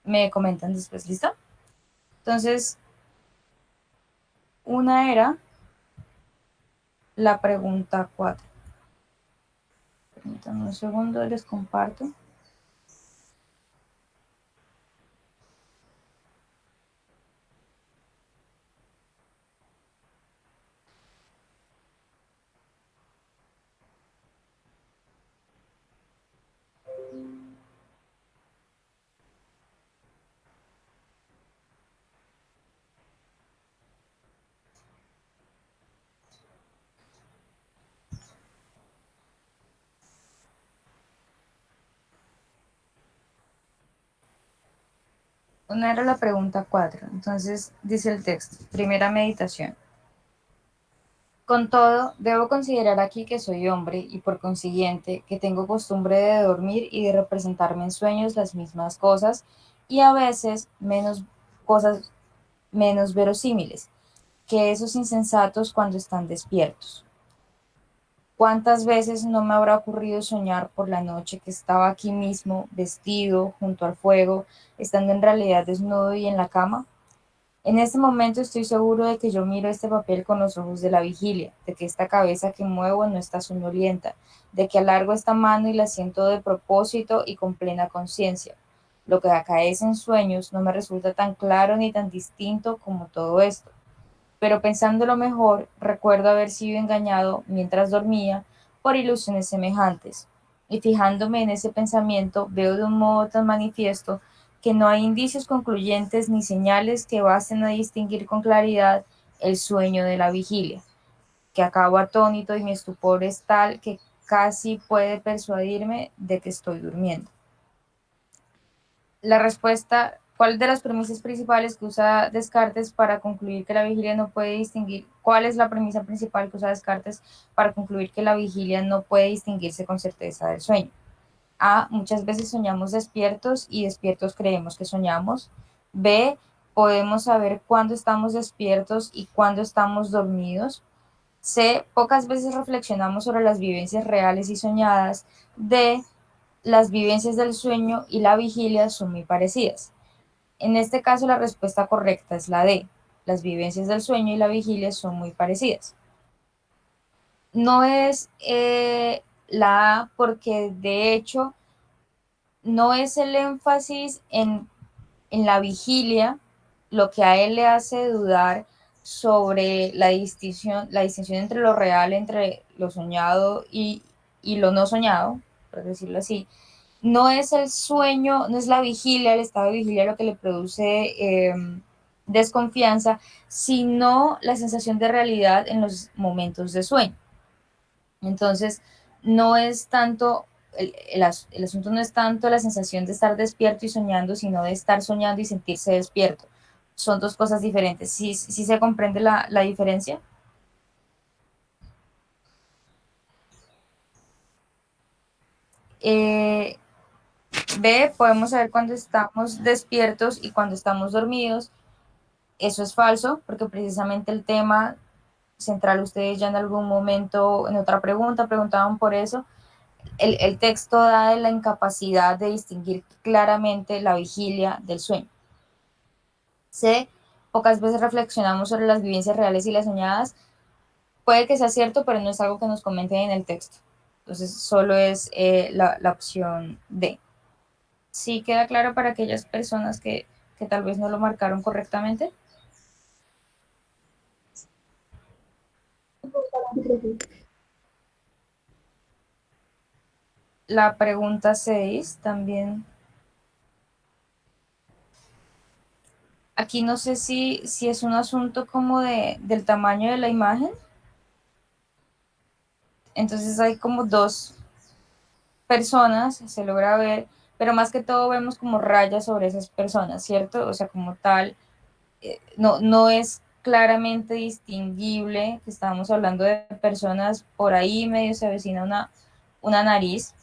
me comentan después, ¿listo? Entonces, una era la pregunta 4. Permítanme un segundo, les comparto. Una era la pregunta 4. Entonces, dice el texto, primera meditación. Con todo, debo considerar aquí que soy hombre y por consiguiente que tengo costumbre de dormir y de representarme en sueños las mismas cosas y a veces menos cosas menos verosímiles que esos insensatos cuando están despiertos. ¿Cuántas veces no me habrá ocurrido soñar por la noche que estaba aquí mismo, vestido, junto al fuego, estando en realidad desnudo y en la cama? En este momento estoy seguro de que yo miro este papel con los ojos de la vigilia, de que esta cabeza que muevo no está soñolienta, de que alargo esta mano y la siento de propósito y con plena conciencia. Lo que acaece en sueños no me resulta tan claro ni tan distinto como todo esto, pero pensándolo mejor, recuerdo haber sido engañado mientras dormía por ilusiones semejantes, y fijándome en ese pensamiento veo de un modo tan manifiesto que no hay indicios concluyentes ni señales que basten a distinguir con claridad el sueño de la vigilia, que acabo atónito y mi estupor es tal que casi puede persuadirme de que estoy durmiendo. La respuesta, ¿cuál de las premisas principales que usa Descartes para concluir que la vigilia no puede distinguir? ¿Cuál es la premisa principal que usa Descartes para concluir que la vigilia no puede distinguirse con certeza del sueño? A, muchas veces soñamos despiertos y despiertos creemos que soñamos. B, podemos saber cuándo estamos despiertos y cuándo estamos dormidos. C, pocas veces reflexionamos sobre las vivencias reales y soñadas. D, las vivencias del sueño y la vigilia son muy parecidas. En este caso, la respuesta correcta es la D. Las vivencias del sueño y la vigilia son muy parecidas. No es la A porque de hecho no es el énfasis en la vigilia lo que a él le hace dudar sobre la distinción entre lo real, entre lo soñado y lo no soñado, por decirlo así. No es el sueño, no es la vigilia, el estado de vigilia lo que le produce desconfianza, sino la sensación de realidad en los momentos de sueño. Entonces, no es tanto, el asunto no es tanto la sensación de estar despierto y soñando, sino de estar soñando y sentirse despierto. Son dos cosas diferentes. ¿Sí se comprende la diferencia? Eh, B, podemos saber cuando estamos despiertos y cuando estamos dormidos. Eso es falso, porque precisamente el tema central, ustedes ya en algún momento, en otra pregunta, preguntaban por eso. El texto da de la incapacidad de distinguir claramente la vigilia del sueño. C, pocas veces reflexionamos sobre las vivencias reales y las soñadas. Puede que sea cierto, pero no es algo que nos comenten en el texto. Entonces, solo es la opción D. Sí queda claro para aquellas personas que tal vez no lo marcaron correctamente. La pregunta 6 también. Aquí no sé si es un asunto como del tamaño de la imagen. Entonces hay como dos personas, se logra ver, pero más que todo vemos como rayas sobre esas personas, ¿cierto? O sea, como tal, no es claramente distinguible que estamos hablando de personas, por ahí medio se avecina una nariz.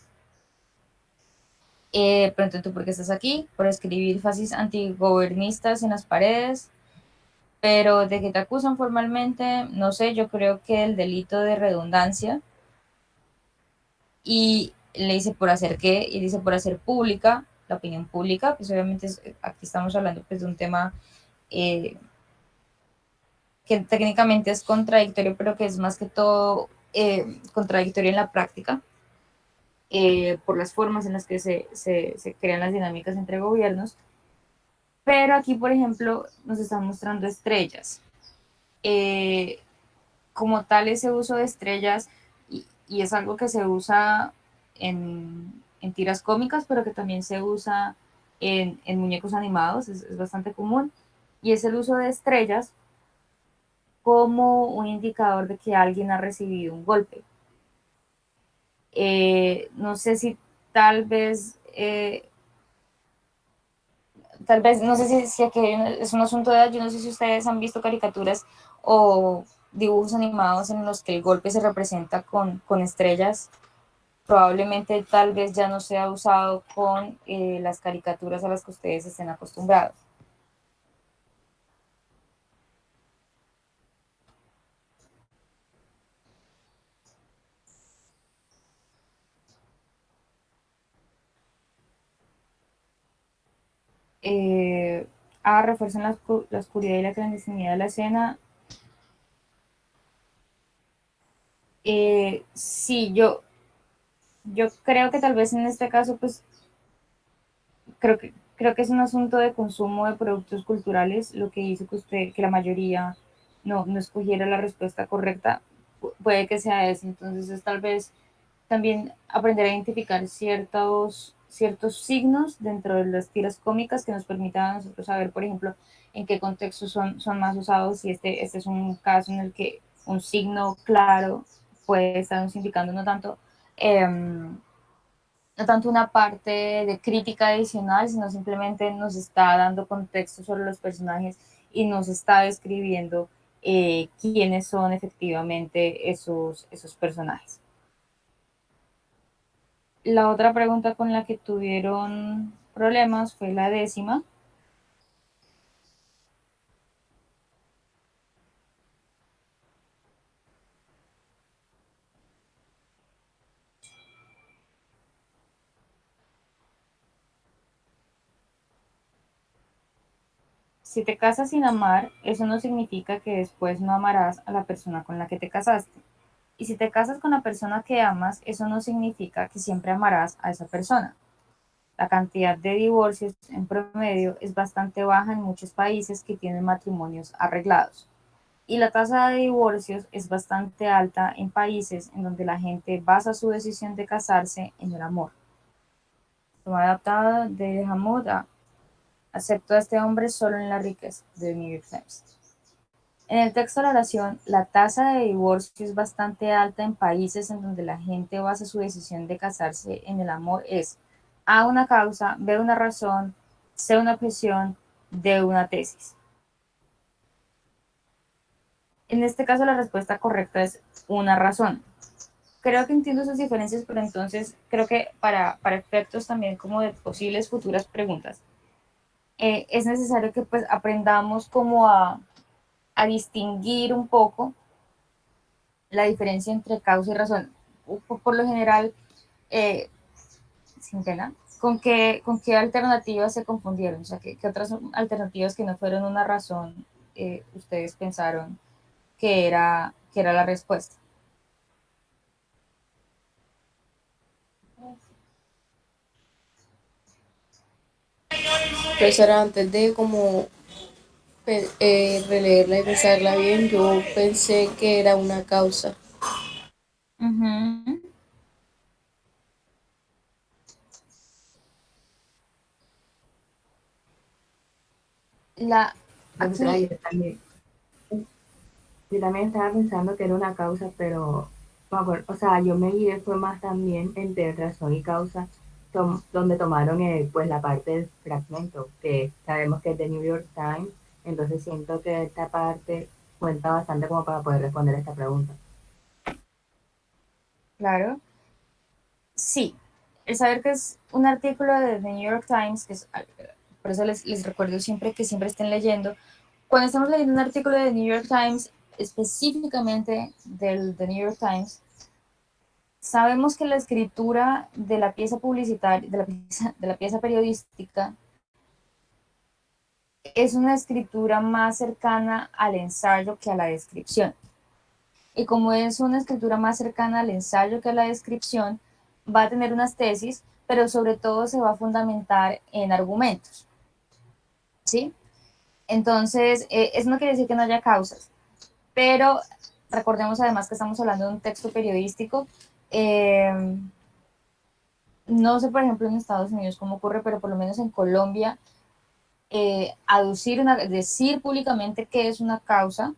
Pronto tú, ¿por qué estás aquí? Por escribir fases antigobernistas en las paredes, pero de que te acusan formalmente, no sé, yo creo que el delito de redundancia, y le dice por hacer qué, y dice por hacer pública la opinión pública, pues obviamente aquí estamos hablando pues de un tema eh, que técnicamente es contradictorio, pero que es más que todo contradictorio en la práctica, por las formas en las que se crean las dinámicas entre gobiernos. Pero aquí, por ejemplo, nos están mostrando estrellas. Eh, Como tal, ese uso de estrellas, y es algo que se usa en tiras cómicas, pero que también se usa en muñecos animados, es bastante común, y es el uso de estrellas como un indicador de que alguien ha recibido un golpe. No sé si tal vez, no sé si aquí es un asunto de edad, yo no sé si ustedes han visto caricaturas o dibujos animados en los que el golpe se representa con estrellas. Probablemente tal vez ya no sea usado con las caricaturas a las que ustedes estén acostumbrados. Eh, Refuerzan la oscuridad y la clandestinidad de la escena. Sí, yo creo que tal vez en este caso, pues creo que es un asunto de consumo de productos culturales lo que hizo que la mayoría no escogiera la respuesta correcta. Puede que sea eso. Entonces es tal vez también aprender a identificar ciertos signos dentro de las tiras cómicas que nos permitan a nosotros saber, por ejemplo, en qué contextos son más usados, y este es un caso en el que un signo claro puede estarnos indicando no tanto una parte de crítica adicional, sino simplemente nos está dando contexto sobre los personajes y nos está describiendo quiénes son efectivamente esos personajes. La otra pregunta con la que tuvieron problemas fue la décima. Si te casas sin amar, eso no significa que después no amarás a la persona con la que te casaste. Y si te casas con la persona que amas, eso no significa que siempre amarás a esa persona. La cantidad de divorcios en promedio es bastante baja en muchos países que tienen matrimonios arreglados. Y la tasa de divorcios es bastante alta en países en donde la gente basa su decisión de casarse en el amor. Toma adaptada de Hamuda. Acepto a este hombre solo en la riqueza, de New York Times. En el texto de la oración, la tasa de divorcio es bastante alta en países en donde la gente basa su decisión de casarse en el amor. Es A, una causa; B, una razón; C, una objeción; D, una tesis. En este caso, la respuesta correcta es una razón. Creo que entiendo esas diferencias, pero entonces creo que para efectos también como de posibles futuras preguntas, es necesario que pues aprendamos como a distinguir un poco la diferencia entre causa y razón. Por lo general, eh, sin pena, ¿con qué alternativas se confundieron? O sea, ¿qué otras alternativas que no fueron una razón ustedes pensaron que era la respuesta? Profesora, antes de como releerla y pensarla bien, yo pensé que era una causa. Ujú. La, Profesora, aquí, yo también estaba pensando que era una causa, pero o sea, yo me guié fue más también entre razón y causa, donde tomaron pues la parte del fragmento, que sabemos que es de New York Times, entonces siento que esta parte cuenta bastante como para poder responder esta pregunta. claro, sí. El saber que es un artículo de The New York Times, por eso les recuerdo siempre que siempre estén leyendo. Cuando estamos leyendo un artículo de The New York Times, específicamente del The New York Times, sabemos que la escritura de la pieza publicitaria, de la pieza periodística, es una escritura más cercana al ensayo que a la descripción. Y como es una escritura más cercana al ensayo que a la descripción, va a tener unas tesis, pero sobre todo se va a fundamentar en argumentos, ¿sí? Entonces, eso no quiere decir que no haya causas, pero recordemos además que estamos hablando de un texto periodístico. No sé, por ejemplo, en Estados Unidos cómo ocurre, pero por lo menos en Colombia, decir públicamente qué es una causa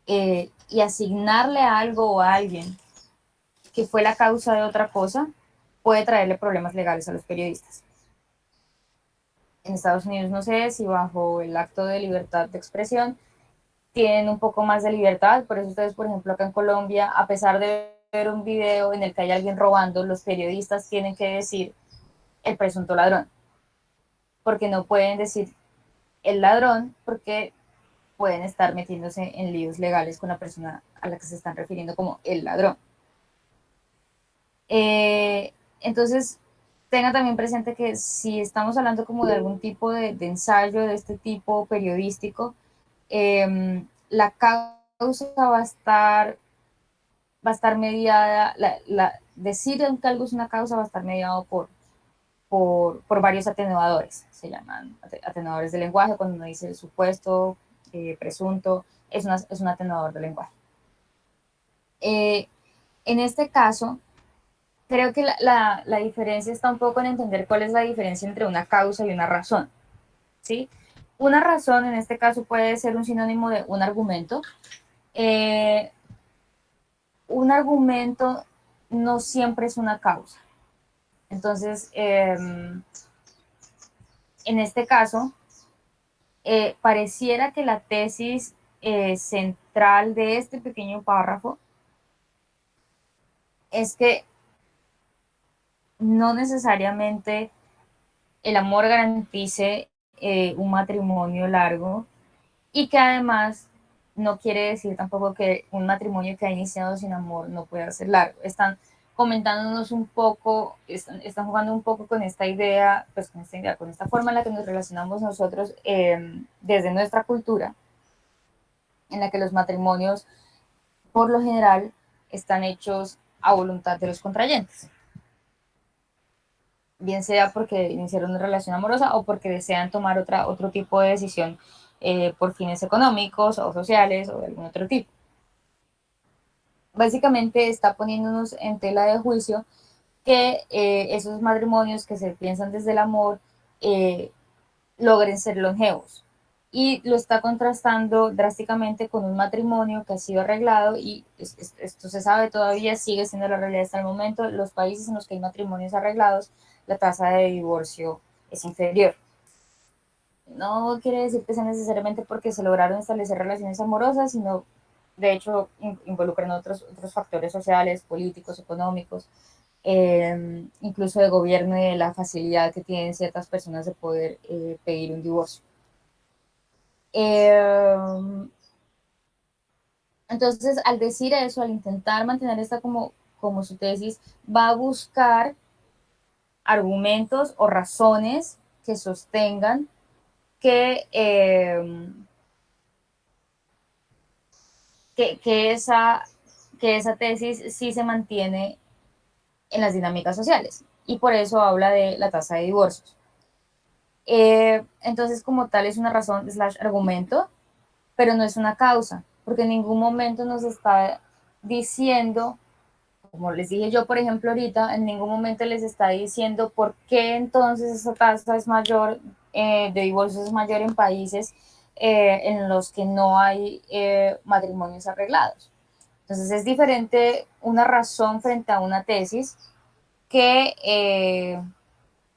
y asignarle a algo o a alguien que fue la causa de otra cosa puede traerle problemas legales a los periodistas. En Estados Unidos no sé si bajo el acto de libertad de expresión tienen un poco más de libertad, por eso ustedes, por ejemplo, acá en Colombia, a pesar de ver un video en el que hay alguien robando, los periodistas tienen que decir el presunto ladrón, porque no pueden decir el ladrón, porque pueden estar metiéndose en líos legales con la persona a la que se están refiriendo como el ladrón. Entonces, tenga también presente que si estamos hablando como de algún tipo de ensayo de este tipo periodístico, la causa va a estar mediada, decir que algo es una causa va a estar mediado por varios atenuadores, se llaman atenuadores de lenguaje, cuando uno dice supuesto, presunto, es un atenuador de lenguaje. En este caso, creo que la diferencia está un poco en entender cuál es la diferencia entre una causa y una razón, ¿sí? Una razón en este caso puede ser un sinónimo de un argumento. Eh, un argumento no siempre es una causa. Entonces, en este caso, pareciera que la tesis central de este pequeño párrafo es que no necesariamente el amor garantice un matrimonio largo y que además no quiere decir tampoco que un matrimonio que ha iniciado sin amor no pueda ser largo. Están comentándonos un poco, están jugando un poco con esta idea, pues con esta forma en la que nos relacionamos nosotros desde nuestra cultura, en la que los matrimonios por lo general están hechos a voluntad de los contrayentes, bien sea porque iniciaron una relación amorosa o porque desean tomar otro tipo de decisión por fines económicos o sociales o de algún otro tipo. Básicamente está poniéndonos en tela de juicio que esos matrimonios que se piensan desde el amor eh, logren ser longevos. Y lo está contrastando drásticamente con un matrimonio que ha sido arreglado y esto se sabe todavía, sigue siendo la realidad hasta el momento. Los países en los que hay matrimonios arreglados, la tasa de divorcio es inferior. No quiere decir que sea necesariamente porque se lograron establecer relaciones amorosas, sino de hecho involucran otros factores sociales, políticos, económicos, incluso de gobierno y de la facilidad que tienen ciertas personas de poder pedir un divorcio. Entonces, al decir eso, al intentar mantener esta como su tesis, va a buscar argumentos o razones que sostengan que, que, esa, que esa tesis sí se mantiene en las dinámicas sociales. Y por eso habla de la tasa de divorcios. Entonces, como tal, es una razón slash argumento, pero no es una causa, porque en ningún momento nos está diciendo, como les dije yo, por ejemplo, ahorita, en ningún momento les está diciendo por qué entonces esa tasa es mayor, de divorcios es mayor en países en los que no hay matrimonios arreglados. Entonces es diferente una razón frente a una tesis que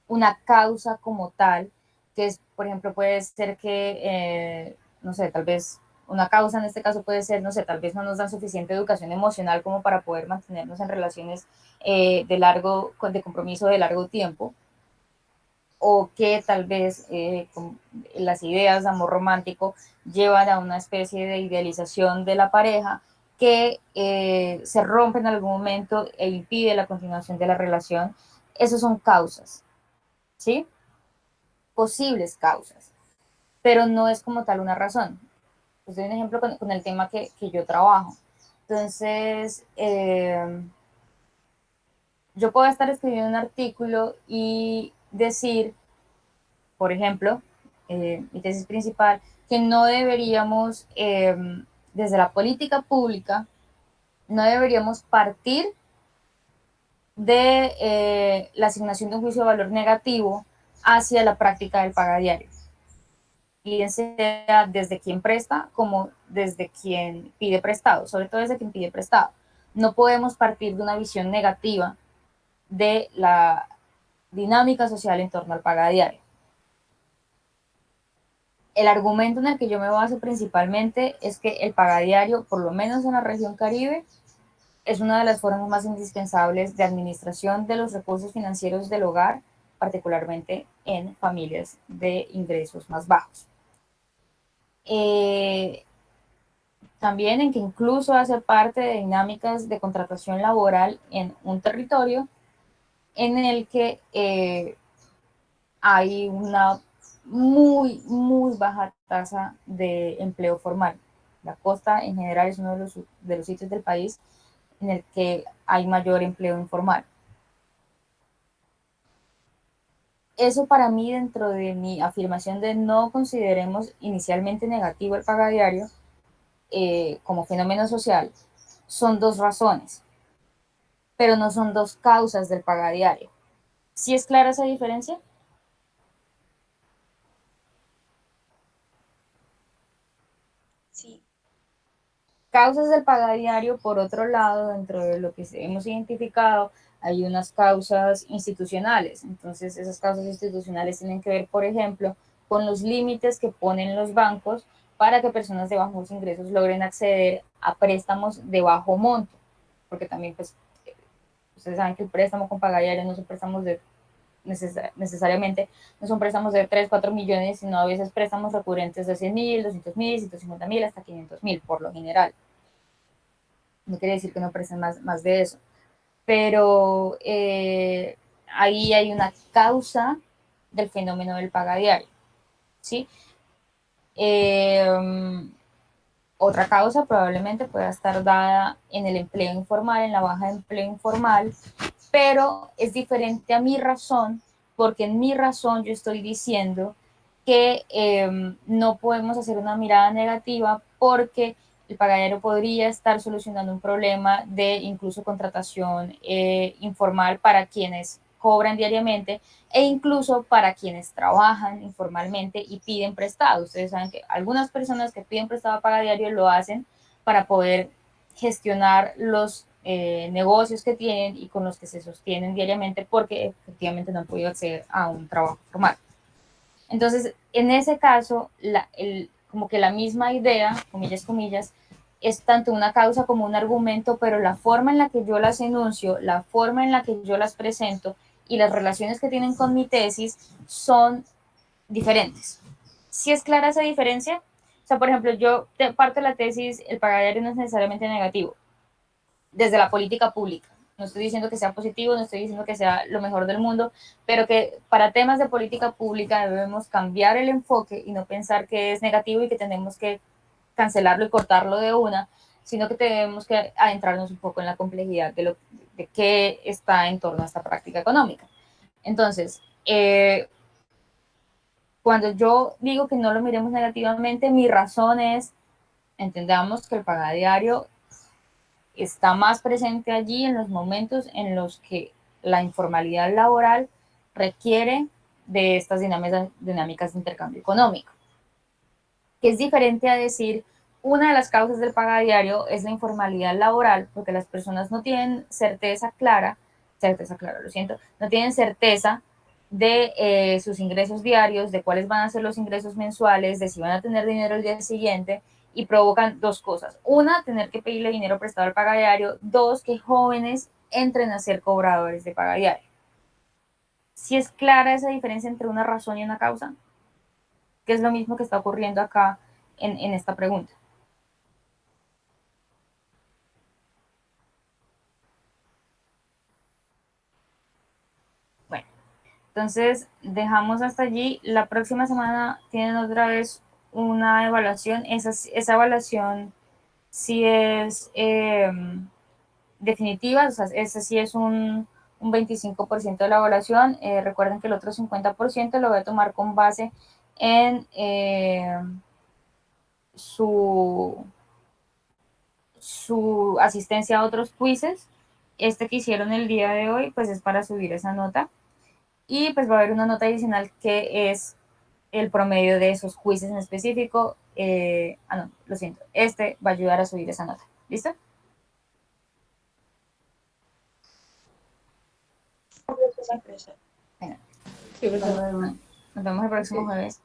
una causa como tal, que es, por ejemplo, puede ser que, no sé, tal vez una causa en este caso puede ser, no sé, tal vez no nos dan suficiente educación emocional como para poder mantenernos en relaciones de compromiso de largo tiempo, o que tal vez las ideas de amor romántico llevan a una especie de idealización de la pareja que se rompe en algún momento e impide la continuación de la relación, esas son causas, ¿sí? Posibles causas, pero no es como tal una razón. Pues doy un ejemplo con el tema que yo trabajo. Entonces, yo puedo estar escribiendo un artículo y decir, por ejemplo, mi tesis principal, que no deberíamos, desde la política pública, no deberíamos partir de la asignación de un juicio de valor negativo hacia la práctica del pagadiario, bien sea desde quien presta como desde quien pide prestado, sobre todo desde quien pide prestado. No podemos partir de una visión negativa de la dinámica social en torno al pagadiario. El argumento en el que yo me baso principalmente es que el pagadiario, por lo menos en la región Caribe, es una de las formas más indispensables de administración de los recursos financieros del hogar, particularmente en familias de ingresos más bajos. También en que incluso hace parte de dinámicas de contratación laboral en un territorio en el que hay una muy baja tasa de empleo formal. La costa en general es uno de los sitios del país en el que hay mayor empleo informal. Eso para mí, dentro de mi afirmación de no consideremos inicialmente negativo el pagadiario como fenómeno social, son dos razones, pero no son dos causas del pagadiario. ¿Sí es clara esa diferencia? Sí. Causas del pagadiario, por otro lado, dentro de lo que hemos identificado, hay unas causas institucionales. Entonces, esas causas institucionales tienen que ver, por ejemplo, con los límites que ponen los bancos para que personas de bajos ingresos logren acceder a préstamos de bajo monto, porque también, pues, ustedes saben que el préstamo con pagadiario no son préstamos de necesariamente, no son préstamos de 3 4 millones, sino a veces préstamos recurrentes de 100.000, 200.000, 150.000, hasta 500.000 por lo general. No quiere decir que no presten más de eso, pero ahí hay una causa del fenómeno del pagadiario, ¿sí? Eh, Otra causa probablemente pueda estar dada en el empleo informal, en la baja de empleo informal, pero es diferente a mi razón, porque en mi razón yo estoy diciendo que no podemos hacer una mirada negativa porque el pagadero podría estar solucionando un problema de incluso contratación informal para quienes cobran diariamente e incluso para quienes trabajan informalmente y piden prestado. Ustedes saben que algunas personas que piden prestado a paga diario lo hacen para poder gestionar los negocios que tienen y con los que se sostienen diariamente porque efectivamente no han podido acceder a un trabajo formal. Entonces, en ese caso, como que la misma idea, comillas, comillas, es tanto una causa como un argumento, pero la forma en la que yo las enuncio, la forma en la que yo las presento y las relaciones que tienen con mi tesis son diferentes. ¿Sí es clara esa diferencia? O sea, por ejemplo, yo parto de la tesis, el pagadiario no es necesariamente negativo, desde la política pública. No estoy diciendo que sea positivo, no estoy diciendo que sea lo mejor del mundo, pero que para temas de política pública debemos cambiar el enfoque y no pensar que es negativo y que tenemos que cancelarlo y cortarlo de una, sino que tenemos que adentrarnos un poco en la complejidad de qué está en torno a esta práctica económica. Entonces, cuando yo digo que no lo miremos negativamente, mi razón es, entendamos que el pagadiario está más presente allí en los momentos en los que la informalidad laboral requiere de estas dinámicas de intercambio económico, que es diferente a decir una de las causas del pagadiario es la informalidad laboral, porque las personas no tienen certeza clara, lo siento, no tienen certeza de sus ingresos diarios, de cuáles van a ser los ingresos mensuales, de si van a tener dinero el día siguiente, y provocan dos cosas. Una, tener que pedirle dinero prestado al pagadiario. Dos, que jóvenes entren a ser cobradores de pagadiario. Si es clara esa diferencia entre una razón y una causa, que es lo mismo que está ocurriendo acá en esta pregunta. Entonces, dejamos hasta allí. La próxima semana tienen otra vez una evaluación. Esa evaluación sí es definitiva, o sea, ese sí es un 25% de la evaluación. Recuerden que el otro 50% lo voy a tomar con base en su, su asistencia a otros quizzes. Este que hicieron el día de hoy, pues es para subir esa nota. Y pues va a haber una nota adicional que es el promedio de esos quizzes en específico. No, lo siento. Este va a ayudar a subir esa nota. ¿Listo? Bueno, Sí, ¿verdad? nos vemos el próximo Sí. jueves.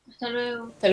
Hasta luego. Hasta